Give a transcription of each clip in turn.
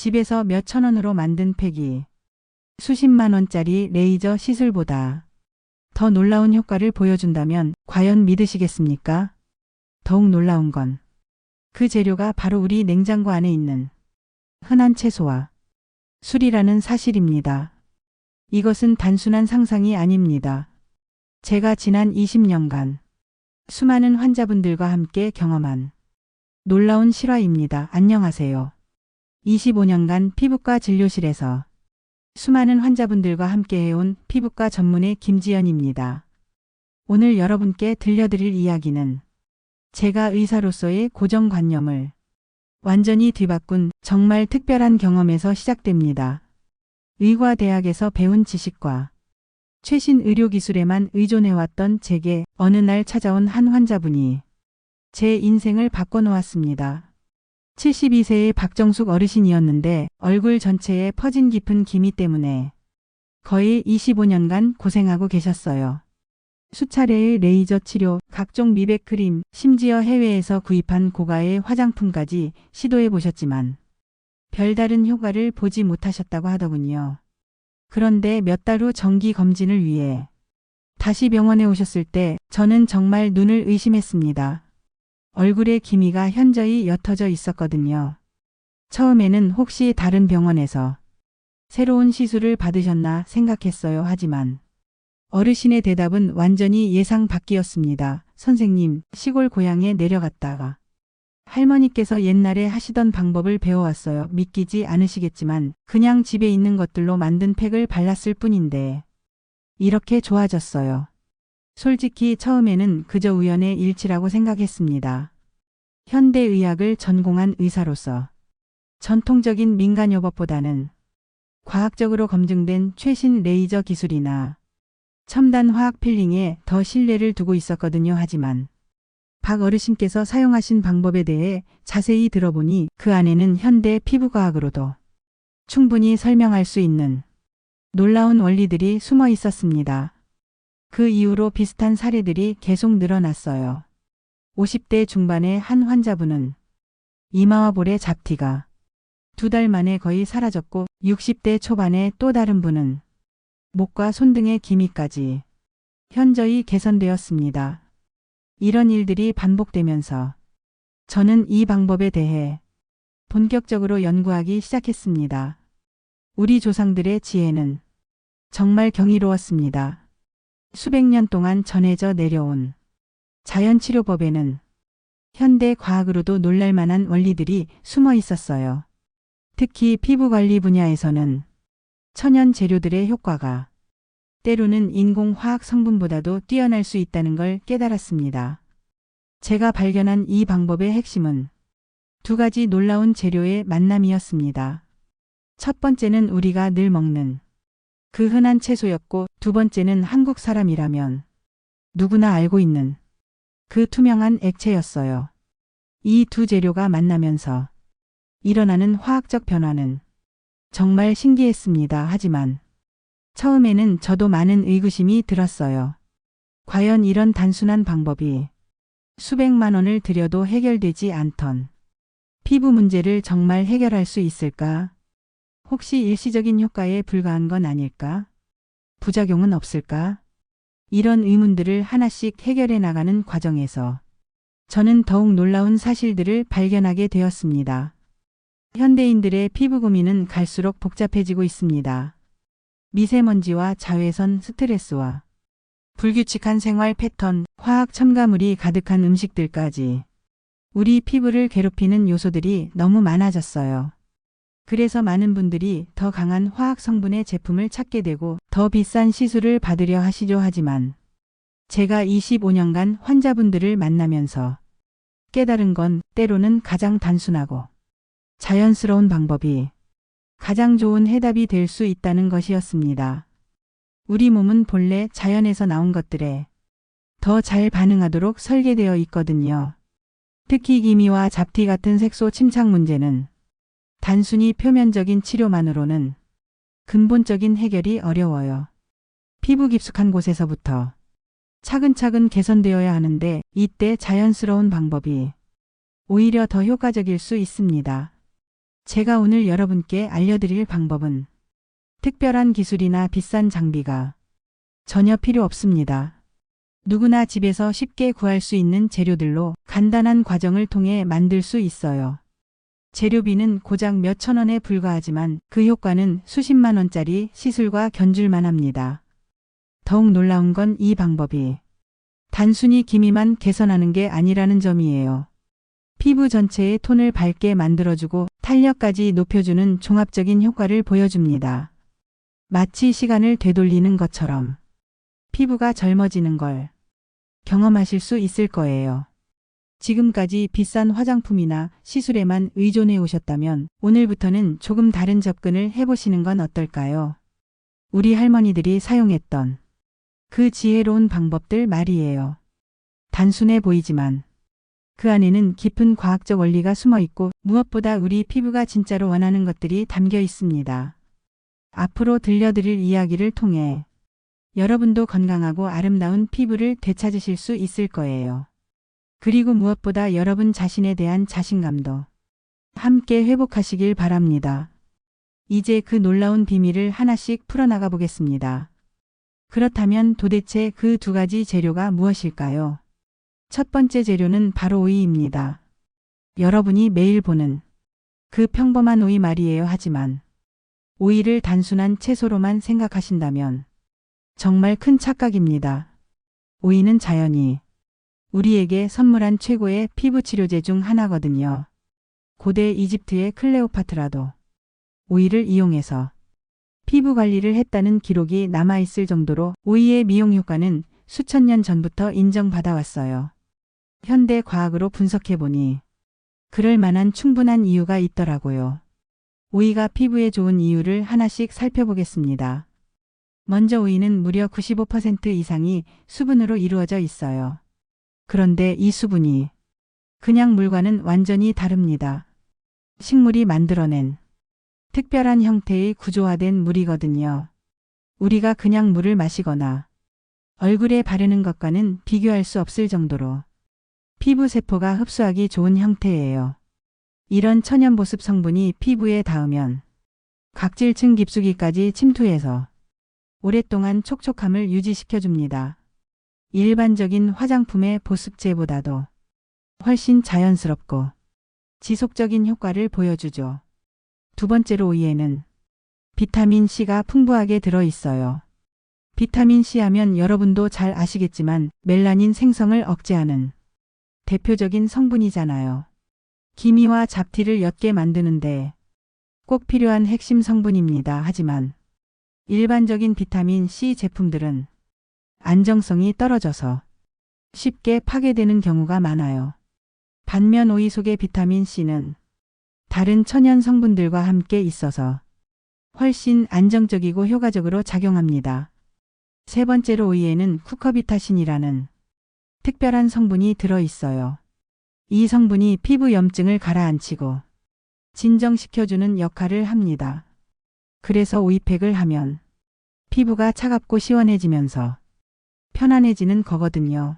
집에서 몇천 원으로 만든 팩이 수십만 원짜리 레이저 시술보다 더 놀라운 효과를 보여준다면 과연 믿으시겠습니까? 더욱 놀라운 건 그 재료가 바로 우리 냉장고 안에 있는 흔한 채소와 술이라는 사실입니다. 이것은 단순한 상상이 아닙니다. 제가 지난 20년간 수많은 환자분들과 함께 경험한 놀라운 실화입니다. 안녕하세요. 25년간 피부과 진료실에서 수많은 환자분들과 함께 해온 피부과 전문의 김지연입니다. 오늘 여러분께 들려드릴 이야기는 제가 의사로서의 고정관념을 완전히 뒤바꾼 정말 특별한 경험에서 시작됩니다. 의과대학에서 배운 지식과 최신 의료기술에만 의존해왔던 제게 어느 날 찾아온 한 환자분이 제 인생을 바꿔놓았습니다. 72세의 박정숙 어르신이었는데 얼굴 전체에 퍼진 깊은 기미 때문에 거의 25년간 고생하고 계셨어요. 수차례의 레이저 치료, 각종 미백 크림, 심지어 해외에서 구입한 고가의 화장품까지 시도해 보셨지만 별다른 효과를 보지 못하셨다고 하더군요. 그런데 몇 달 후 정기 검진을 위해 다시 병원에 오셨을 때 저는 정말 눈을 의심했습니다. 얼굴에 기미가 현저히 옅어져 있었거든요. 처음에는 혹시 다른 병원에서 새로운 시술을 받으셨나 생각했어요. 하지만 어르신의 대답은 완전히 예상 밖이었습니다. 선생님, 시골 고향에 내려갔다가 할머니께서 옛날에 하시던 방법을 배워왔어요. 믿기지 않으시겠지만 그냥 집에 있는 것들로 만든 팩을 발랐을 뿐인데 이렇게 좋아졌어요. 솔직히 처음에는 그저 우연의 일치라고 생각했습니다. 현대의학을 전공한 의사로서 전통적인 민간요법보다는 과학적으로 검증된 최신 레이저 기술이나 첨단 화학 필링에 더 신뢰를 두고 있었거든요. 하지만 박 어르신께서 사용하신 방법에 대해 자세히 들어보니 그 안에는 현대 피부과학으로도 충분히 설명할 수 있는 놀라운 원리들이 숨어 있었습니다. 그 이후로 비슷한 사례들이 계속 늘어났어요. 50대 중반의 한 환자분은 이마와 볼의 잡티가 2달 만에 거의 사라졌고 60대 초반의 또 다른 분은 목과 손 등의 기미까지 현저히 개선되었습니다. 이런 일들이 반복되면서 저는 이 방법에 대해 본격적으로 연구하기 시작했습니다. 우리 조상들의 지혜는 정말 경이로웠습니다. 수백 년 동안 전해져 내려온 자연치료법에는 현대 과학으로도 놀랄만한 원리들이 숨어 있었어요. 특히 피부관리 분야에서는 천연 재료들의 효과가 때로는 인공화학 성분보다도 뛰어날 수 있다는 걸 깨달았습니다. 제가 발견한 이 방법의 핵심은 2가지 놀라운 재료의 만남이었습니다. 첫 번째는 우리가 늘 먹는 그 흔한 채소였고, 두 번째는 한국 사람이라면 누구나 알고 있는 그 투명한 액체였어요. 이 두 재료가 만나면서 일어나는 화학적 변화는 정말 신기했습니다. 하지만 처음에는 저도 많은 의구심이 들었어요. 과연 이런 단순한 방법이 수백만 원을 들여도 해결되지 않던 피부 문제를 정말 해결할 수 있을까? 혹시 일시적인 효과에 불과한 건 아닐까? 부작용은 없을까? 이런 의문들을 하나씩 해결해 나가는 과정에서 저는 더욱 놀라운 사실들을 발견하게 되었습니다. 현대인들의 피부 고민은 갈수록 복잡해지고 있습니다. 미세먼지와 자외선, 스트레스와 불규칙한 생활 패턴, 화학 첨가물이 가득한 음식들까지 우리 피부를 괴롭히는 요소들이 너무 많아졌어요. 그래서 많은 분들이 더 강한 화학 성분의 제품을 찾게 되고 더 비싼 시술을 받으려 하시죠. 하지만 제가 25년간 환자분들을 만나면서 깨달은 건 때로는 가장 단순하고 자연스러운 방법이 가장 좋은 해답이 될 수 있다는 것이었습니다. 우리 몸은 본래 자연에서 나온 것들에 더 잘 반응하도록 설계되어 있거든요. 특히 기미와 잡티 같은 색소 침착 문제는 단순히 표면적인 치료만으로는 근본적인 해결이 어려워요. 피부 깊숙한 곳에서부터 차근차근 개선되어야 하는데 이때 자연스러운 방법이 오히려 더 효과적일 수 있습니다. 제가 오늘 여러분께 알려드릴 방법은 특별한 기술이나 비싼 장비가 전혀 필요 없습니다. 누구나 집에서 쉽게 구할 수 있는 재료들로 간단한 과정을 통해 만들 수 있어요. 재료비는 고작 몇천 원에 불과하지만 그 효과는 수십만 원짜리 시술과 견줄만 합니다. 더욱 놀라운 건 이 방법이 단순히 기미만 개선하는 게 아니라는 점이에요. 피부 전체의 톤을 밝게 만들어주고 탄력까지 높여주는 종합적인 효과를 보여줍니다. 마치 시간을 되돌리는 것처럼 피부가 젊어지는 걸 경험하실 수 있을 거예요. 지금까지 비싼 화장품이나 시술에만 의존해 오셨다면 오늘부터는 조금 다른 접근을 해보시는 건 어떨까요? 우리 할머니들이 사용했던 그 지혜로운 방법들 말이에요. 단순해 보이지만 그 안에는 깊은 과학적 원리가 숨어 있고 무엇보다 우리 피부가 진짜로 원하는 것들이 담겨 있습니다. 앞으로 들려드릴 이야기를 통해 여러분도 건강하고 아름다운 피부를 되찾으실 수 있을 거예요. 그리고 무엇보다 여러분 자신에 대한 자신감도 함께 회복하시길 바랍니다. 이제 그 놀라운 비밀을 하나씩 풀어나가 보겠습니다. 그렇다면 도대체 그 두 가지 재료가 무엇일까요? 첫 번째 재료는 바로 오이입니다. 여러분이 매일 보는 그 평범한 오이 말이에요. 하지만 오이를 단순한 채소로만 생각하신다면 정말 큰 착각입니다. 오이는 자연이 우리에게 선물한 최고의 피부 치료제 중 하나거든요. 고대 이집트의 클레오파트라도 오이를 이용해서 피부 관리를 했다는 기록이 남아있을 정도로 오이의 미용 효과는 수천 년 전부터 인정받아 왔어요. 현대 과학으로 분석해보니 그럴 만한 충분한 이유가 있더라고요. 오이가 피부에 좋은 이유를 하나씩 살펴보겠습니다. 먼저 오이는 무려 95% 이상이 수분으로 이루어져 있어요. 그런데 이 수분이 그냥 물과는 완전히 다릅니다. 식물이 만들어낸 특별한 형태의 구조화된 물이거든요. 우리가 그냥 물을 마시거나 얼굴에 바르는 것과는 비교할 수 없을 정도로 피부 세포가 흡수하기 좋은 형태예요. 이런 천연 보습 성분이 피부에 닿으면 각질층 깊숙이까지 침투해서 오랫동안 촉촉함을 유지시켜줍니다. 일반적인 화장품의 보습제보다도 훨씬 자연스럽고 지속적인 효과를 보여주죠. 두 번째로 오이에는 비타민C가 풍부하게 들어있어요. 비타민C 하면 여러분도 잘 아시겠지만 멜라닌 생성을 억제하는 대표적인 성분이잖아요. 기미와 잡티를 옅게 만드는데 꼭 필요한 핵심 성분입니다. 하지만 일반적인 비타민C 제품들은 안정성이 떨어져서 쉽게 파괴되는 경우가 많아요. 반면 오이 속의 비타민C는 다른 천연 성분들과 함께 있어서 훨씬 안정적이고 효과적으로 작용합니다. 세 번째로 오이에는 쿠커비타신이라는 특별한 성분이 들어있어요. 이 성분이 피부 염증을 가라앉히고 진정시켜주는 역할을 합니다. 그래서 오이팩을 하면 피부가 차갑고 시원해지면서 편안해지는 거거든요.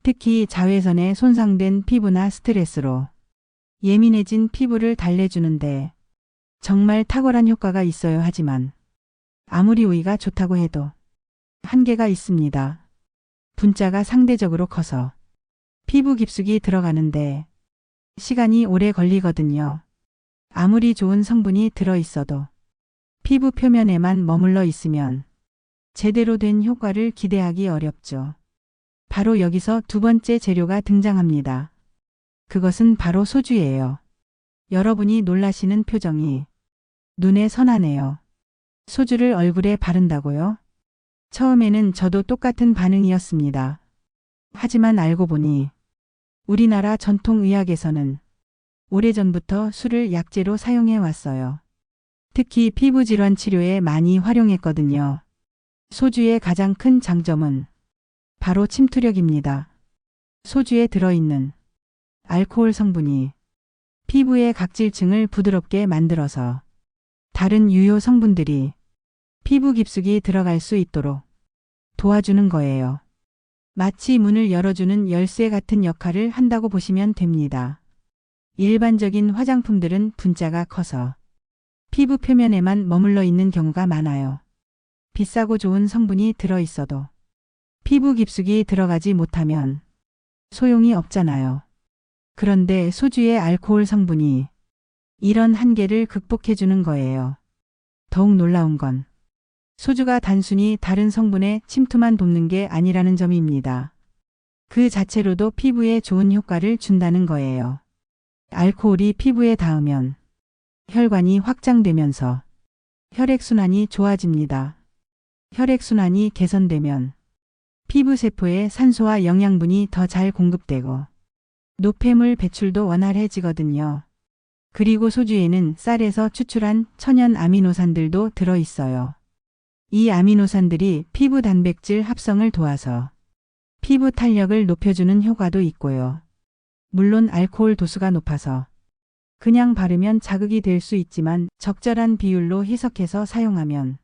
특히 자외선에 손상된 피부나 스트레스로 예민해진 피부를 달래주는데 정말 탁월한 효과가 있어요. 하지만 아무리 오이가 좋다고 해도 한계가 있습니다. 분자가 상대적으로 커서 피부 깊숙이 들어가는데 시간이 오래 걸리거든요. 아무리 좋은 성분이 들어있어도 피부 표면에만 머물러 있으면 제대로 된 효과를 기대하기 어렵죠. 바로 여기서 두 번째 재료가 등장합니다. 그것은 바로 소주예요. 여러분이 놀라시는 표정이 눈에 선하네요. 소주를 얼굴에 바른다고요? 처음에는 저도 똑같은 반응이었습니다. 하지만 알고 보니 우리나라 전통의학에서는 오래전부터 술을 약재로 사용해 왔어요. 특히 피부질환 치료에 많이 활용했거든요. 소주의 가장 큰 장점은 바로 침투력입니다. 소주에 들어있는 알코올 성분이 피부의 각질층을 부드럽게 만들어서 다른 유효 성분들이 피부 깊숙이 들어갈 수 있도록 도와주는 거예요. 마치 문을 열어주는 열쇠 같은 역할을 한다고 보시면 됩니다. 일반적인 화장품들은 분자가 커서 피부 표면에만 머물러 있는 경우가 많아요. 비싸고 좋은 성분이 들어있어도 피부 깊숙이 들어가지 못하면 소용이 없잖아요. 그런데 소주의 알코올 성분이 이런 한계를 극복해주는 거예요. 더욱 놀라운 건 소주가 단순히 다른 성분의 침투만 돕는 게 아니라는 점입니다. 그 자체로도 피부에 좋은 효과를 준다는 거예요. 알코올이 피부에 닿으면 혈관이 확장되면서 혈액순환이 좋아집니다. 혈액순환이 개선되면 피부 세포에 산소와 영양분이 더 잘 공급되고 노폐물 배출도 원활해지거든요. 그리고 소주에는 쌀에서 추출한 천연 아미노산들도 들어있어요. 이 아미노산들이 피부 단백질 합성을 도와서 피부 탄력을 높여주는 효과도 있고요. 물론 알코올 도수가 높아서 그냥 바르면 자극이 될 수 있지만 적절한 비율로 희석해서 사용하면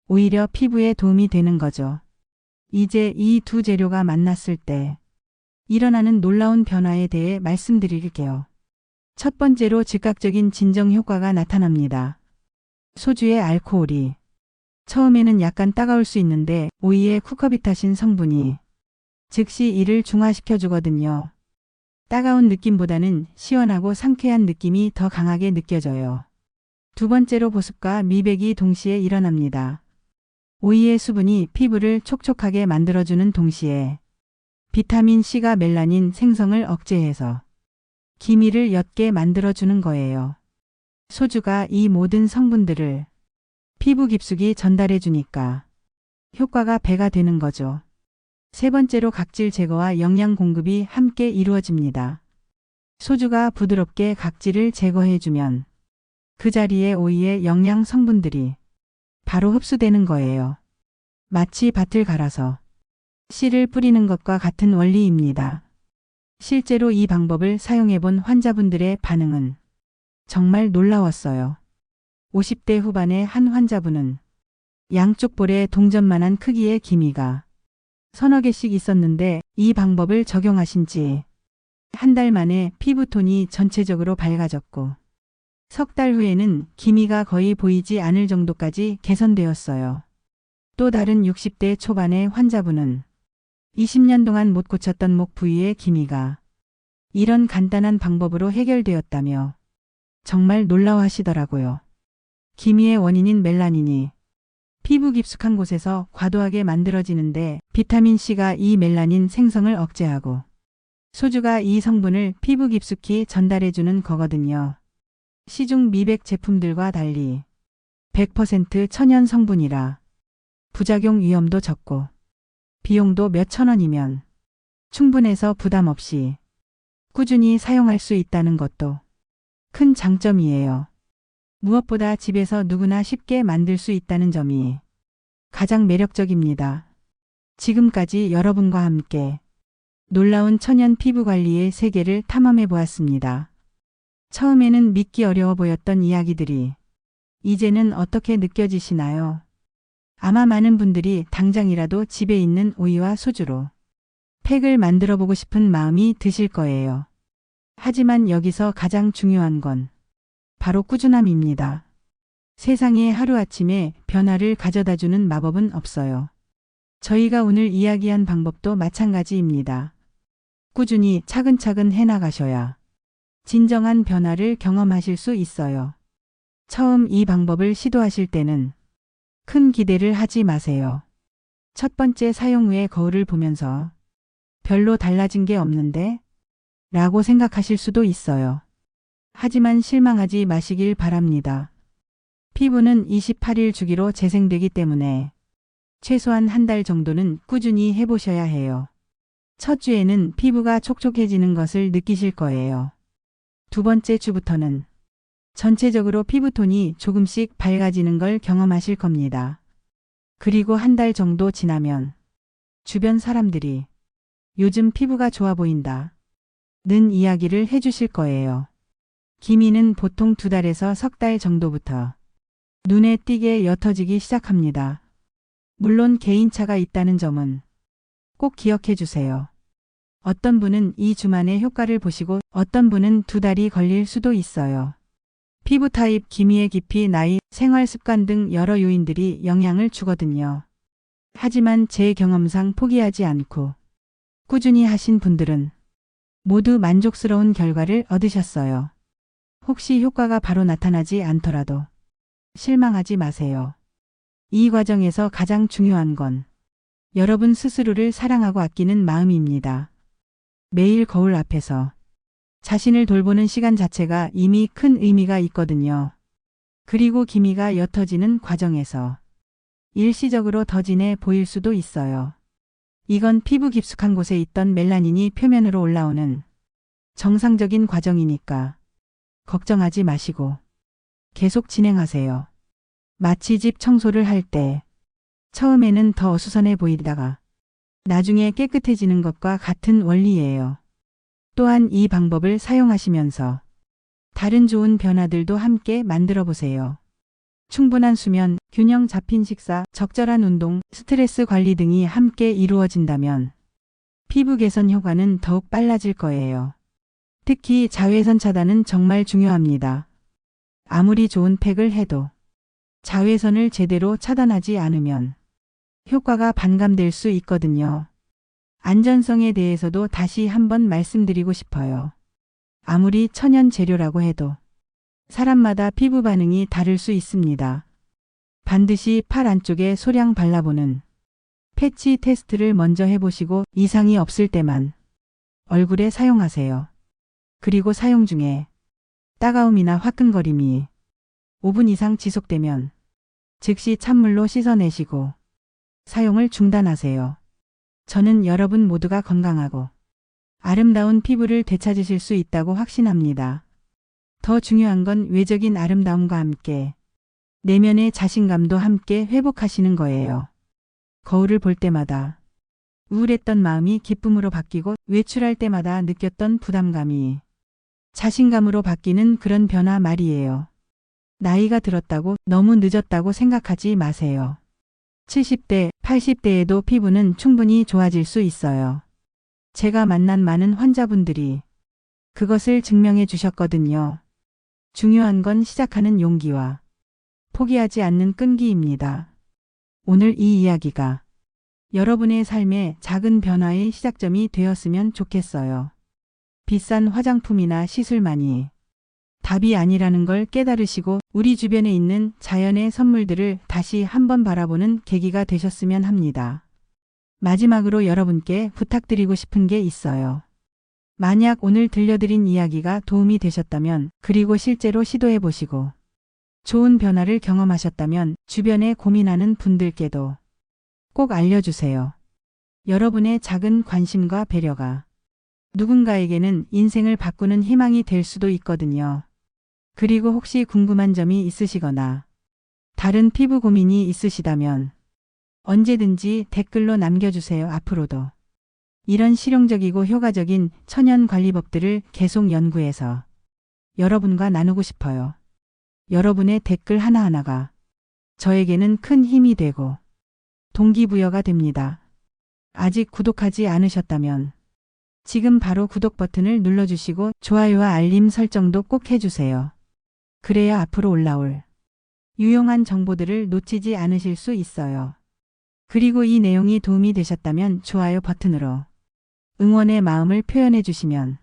오히려 피부에 도움이 되는 거죠. 이제 이 두 재료가 만났을 때 일어나는 놀라운 변화에 대해 말씀드릴게요. 첫 번째로 즉각적인 진정 효과가 나타납니다. 소주의 알코올이 처음에는 약간 따가울 수 있는데 오이의 쿠커비타신 성분이 즉시 이를 중화시켜 주거든요. 따가운 느낌보다는 시원하고 상쾌한 느낌이 더 강하게 느껴져요. 두 번째로 보습과 미백이 동시에 일어납니다. 오이의 수분이 피부를 촉촉하게 만들어주는 동시에 비타민C가 멜라닌 생성을 억제해서 기미를 옅게 만들어주는 거예요. 소주가 이 모든 성분들을 피부 깊숙이 전달해 주니까 효과가 배가 되는 거죠. 세 번째로 각질 제거와 영양 공급이 함께 이루어집니다. 소주가 부드럽게 각질을 제거해 주면 그 자리에 오이의 영양 성분들이 바로 흡수되는 거예요. 마치 밭을 갈아서 씨를 뿌리는 것과 같은 원리입니다. 실제로 이 방법을 사용해 본 환자분들의 반응은 정말 놀라웠어요. 50대 후반의 한 환자분은 양쪽 볼에 동전만한 크기의 기미가 서너 개씩 있었는데 이 방법을 적용하신 지 한 달 만에 피부톤이 전체적으로 밝아졌고 석 달 후에는 기미가 거의 보이지 않을 정도까지 개선되었어요. 또 다른 60대 초반의 환자분은 20년 동안 못 고쳤던 목 부위의 기미가 이런 간단한 방법으로 해결되었다며 정말 놀라워하시더라고요. 기미의 원인인 멜라닌이 피부 깊숙한 곳에서 과도하게 만들어지는데 비타민C가 이 멜라닌 생성을 억제하고 소주가 이 성분을 피부 깊숙이 전달해주는 거거든요. 시중 미백 제품들과 달리 100% 천연 성분이라 부작용 위험도 적고 비용도 몇천 원이면 충분해서 부담 없이 꾸준히 사용할 수 있다는 것도 큰 장점이에요. 무엇보다 집에서 누구나 쉽게 만들 수 있다는 점이 가장 매력적입니다. 지금까지 여러분과 함께 놀라운 천연 피부 관리의 세계를 탐험해 보았습니다. 처음에는 믿기 어려워 보였던 이야기들이 이제는 어떻게 느껴지시나요? 아마 많은 분들이 당장이라도 집에 있는 오이와 소주로 팩을 만들어 보고 싶은 마음이 드실 거예요. 하지만 여기서 가장 중요한 건 바로 꾸준함입니다. 세상에 하루아침에 변화를 가져다주는 마법은 없어요. 저희가 오늘 이야기한 방법도 마찬가지입니다. 꾸준히 차근차근 해나가셔야 진정한 변화를 경험하실 수 있어요. 처음 이 방법을 시도하실 때는 큰 기대를 하지 마세요. 첫 번째 사용 후에 거울을 보면서 별로 달라진 게 없는데? 라고 생각하실 수도 있어요. 하지만 실망하지 마시길 바랍니다. 피부는 28일 주기로 재생되기 때문에 최소한 한 달 정도는 꾸준히 해보셔야 해요. 첫 주에는 피부가 촉촉해지는 것을 느끼실 거예요. 두 번째 주부터는 전체적으로 피부톤이 조금씩 밝아지는 걸 경험하실 겁니다. 그리고 한 달 정도 지나면 주변 사람들이 요즘 피부가 좋아 보인다 는 이야기를 해주실 거예요. 기미는 보통 2달에서 석 달 정도부터 눈에 띄게 옅어지기 시작합니다. 물론 개인차가 있다는 점은 꼭 기억해 주세요. 어떤 분은 2주 만에 효과를 보시고 어떤 분은 2달이 걸릴 수도 있어요. 피부 타입, 기미의 깊이, 나이, 생활 습관 등 여러 요인들이 영향을 주거든요. 하지만 제 경험상 포기하지 않고 꾸준히 하신 분들은 모두 만족스러운 결과를 얻으셨어요. 혹시 효과가 바로 나타나지 않더라도 실망하지 마세요. 이 과정에서 가장 중요한 건 여러분 스스로를 사랑하고 아끼는 마음입니다. 매일 거울 앞에서 자신을 돌보는 시간 자체가 이미 큰 의미가 있거든요. 그리고 기미가 옅어지는 과정에서 일시적으로 더 진해 보일 수도 있어요. 이건 피부 깊숙한 곳에 있던 멜라닌이 표면으로 올라오는 정상적인 과정이니까 걱정하지 마시고 계속 진행하세요. 마치 집 청소를 할 때 처음에는 더 어수선해 보이다가 나중에 깨끗해지는 것과 같은 원리예요. 또한 이 방법을 사용하시면서 다른 좋은 변화들도 함께 만들어 보세요. 충분한 수면, 균형 잡힌 식사, 적절한 운동, 스트레스 관리 등이 함께 이루어진다면 피부 개선 효과는 더욱 빨라질 거예요. 특히 자외선 차단은 정말 중요합니다. 아무리 좋은 팩을 해도 자외선을 제대로 차단하지 않으면 효과가 반감될 수 있거든요. 안전성에 대해서도 다시 한번 말씀드리고 싶어요. 아무리 천연 재료라고 해도 사람마다 피부 반응이 다를 수 있습니다. 반드시 팔 안쪽에 소량 발라보는 패치 테스트를 먼저 해보시고 이상이 없을 때만 얼굴에 사용하세요. 그리고 사용 중에 따가움이나 화끈거림이 5분 이상 지속되면 즉시 찬물로 씻어내시고 사용을 중단하세요. 저는 여러분 모두가 건강하고 아름다운 피부를 되찾으실 수 있다고 확신합니다. 더 중요한 건 외적인 아름다움과 함께 내면의 자신감도 함께 회복하시는 거예요. 거울을 볼 때마다 우울했던 마음이 기쁨으로 바뀌고 외출할 때마다 느꼈던 부담감이 자신감으로 바뀌는 그런 변화 말이에요. 나이가 들었다고 너무 늦었다고 생각하지 마세요. 70대, 80대에도 피부는 충분히 좋아질 수 있어요. 제가 만난 많은 환자분들이 그것을 증명해 주셨거든요. 중요한 건 시작하는 용기와 포기하지 않는 끈기입니다. 오늘 이 이야기가 여러분의 삶의 작은 변화의 시작점이 되었으면 좋겠어요. 비싼 화장품이나 시술만이 답이 아니라는 걸 깨달으시고 우리 주변에 있는 자연의 선물들을 다시 한번 바라보는 계기가 되셨으면 합니다. 마지막으로 여러분께 부탁드리고 싶은 게 있어요. 만약 오늘 들려드린 이야기가 도움이 되셨다면 그리고 실제로 시도해 보시고 좋은 변화를 경험하셨다면 주변에 고민하는 분들께도 꼭 알려주세요. 여러분의 작은 관심과 배려가 누군가에게는 인생을 바꾸는 희망이 될 수도 있거든요. 그리고 혹시 궁금한 점이 있으시거나 다른 피부 고민이 있으시다면 언제든지 댓글로 남겨주세요. 앞으로도 이런 실용적이고 효과적인 천연 관리법들을 계속 연구해서 여러분과 나누고 싶어요. 여러분의 댓글 하나하나가 저에게는 큰 힘이 되고 동기부여가 됩니다. 아직 구독하지 않으셨다면 지금 바로 구독 버튼을 눌러주시고 좋아요와 알림 설정도 꼭 해주세요. 그래야 앞으로 올라올 유용한 정보들을 놓치지 않으실 수 있어요. 그리고 이 내용이 도움이 되셨다면 좋아요 버튼으로 응원의 마음을 표현해 주시면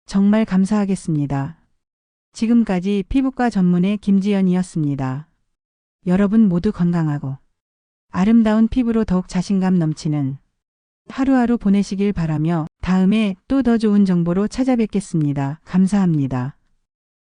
정말 감사하겠습니다. 지금까지 피부과 전문의 김지연이었습니다. 여러분 모두 건강하고 아름다운 피부로 더욱 자신감 넘치는 하루하루 보내시길 바라며 다음에 또 더 좋은 정보로 찾아뵙겠습니다. 감사합니다.